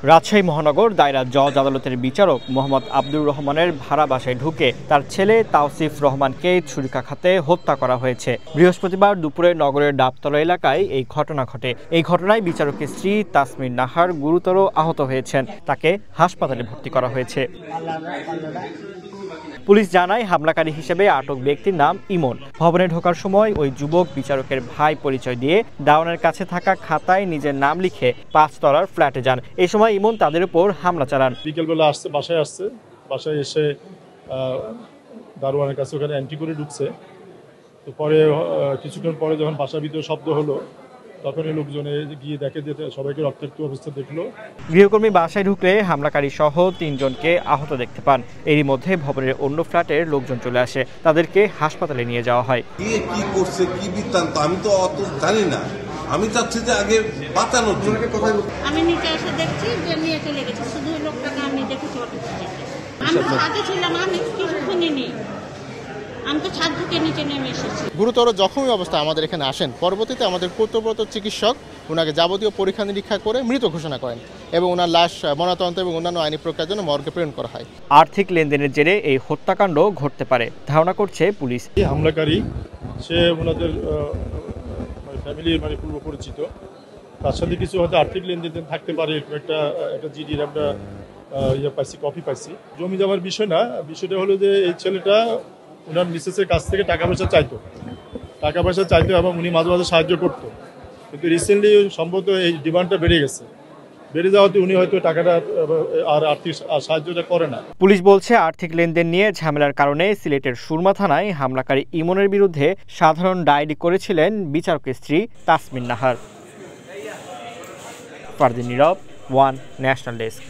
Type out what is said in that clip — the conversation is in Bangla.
রাজশাহী মহানগর দায়রা জজ আদালতের বিচারক মোহাম্মদ আব্দুর রহমানের ভাড়া বাসায় ঢুকে তার ছেলে তাওসিফ রহমানকে ছুরিকাঘাতে হত্যা করা হয়েছে। বৃহস্পতিবার দুপুরে নগরের ডাবতলা এলাকায় এই ঘটনা ঘটে। এই ঘটনায় বিচারকের স্ত্রী তাসমিন নাহার গুরুতর আহত হয়েছেন। তাকে হাসপাতালে ভর্তি করা হয়েছে। পুলিশ জানায় হামলাকারী হিসেবে আটক ব্যক্তির নাম ইমন। ভবনে ঢোকার সময় ওই যুবক বিচারকের ভাই পরিচয় দিয়ে দাওয়ানের কাছে থাকা খাতায় নিজের নাম লিখে 5 তলার ফ্ল্যাটে যান। এই সময় ইমন তাদের উপর হামলা চালান। বিকেলবেলা বাসায় এসে দারোয়ানের কাছে ওখানে এন্ট্রি করে ঢুকছে। তো পরে কিছুক্ষণ পরে যখন বাসার ভিতরে শব্দ হলো তখনই লোকজনে গিয়ে দেখে যে সবাইকে রক্তাক্ত অবস্থা দেখলো। গৃহকর্মী বাসায় ঢুকলে হামলাকারী সহ 3 জনকে আহত দেখতে পান। এরই মধ্যে ভবনের অন্য ফ্ল্যাটের লোকজন চলে আসে, তাদেরকে হাসপাতালে নিয়ে যাওয়া হয়। কি করছে কি বৃত্তান্ত আমি তো অত জানি না, আমি চাচ্ছি যে আগে বাঁচানোর জন্য। আমি নিচে এসে দেখছি যে নিয়ে চলে গেছে, শুধু লোকটাকে আমি দেখেছি। আমি তো ছাদে ছিলাম, আমি কিছু শুনিনি, আমি তো ছাদ থেকে নিচে নেমে এসেছি। গুরুতর জখমী অবস্থায় আমাদের এখানে আসেন। পরবর্তীতে আমাদের কর্তব্যরত চিকিৎসক ওনাকে যাবতীয় পরীক্ষা নিরীক্ষা করে মৃত ঘোষণা করেন এবং ওনার লাশ ময়নাতদন্ত এবং অন্যান্য আইনি প্রক্রিয়ার জন্য মর্গে প্রেরণ করা হয়। আর্থিক লেনদেনের জেরে এই হত্যাকাণ্ড ঘটতে পারে ধারণা করছে পুলিশ। হামলাকারী সে ওনাদের ফ্যামিলির পূর্ব পরিচিত, তার সাথে কিছু হয়তো আর্থিক লেনদেন থাকতে পারে। একটা জিডির একটা কপি পাইছি। জমি জমার বিষয় না, বিষয়টা হলো যে এই ছেলেটা ওনার মিসেসের কাছ থেকে টাকা পয়সা চাইতো এবং উনি মাঝে মাঝে সাহায্য করতো। কিন্তু রিসেন্টলি সম্ভবত এই ডিমান্ডটা বেড়ে যাওয়াতে উনি হয়তো টাকাটা আর আর্থিক সাহায্যটা করে না। পুলিশ বলছে আর্থিক লেনদেন নিয়ে ঝামেলার কারণে সিলেটের সুরমা থানায় হামলাকারী ইমনের বিরুদ্ধে সাধারণ ডায়েরি করেছিলেন বিচারকের স্ত্রী তাসমিন নাহার। ফারদিন নীরব, ওয়ান ন্যাশনাল ডেস্ক।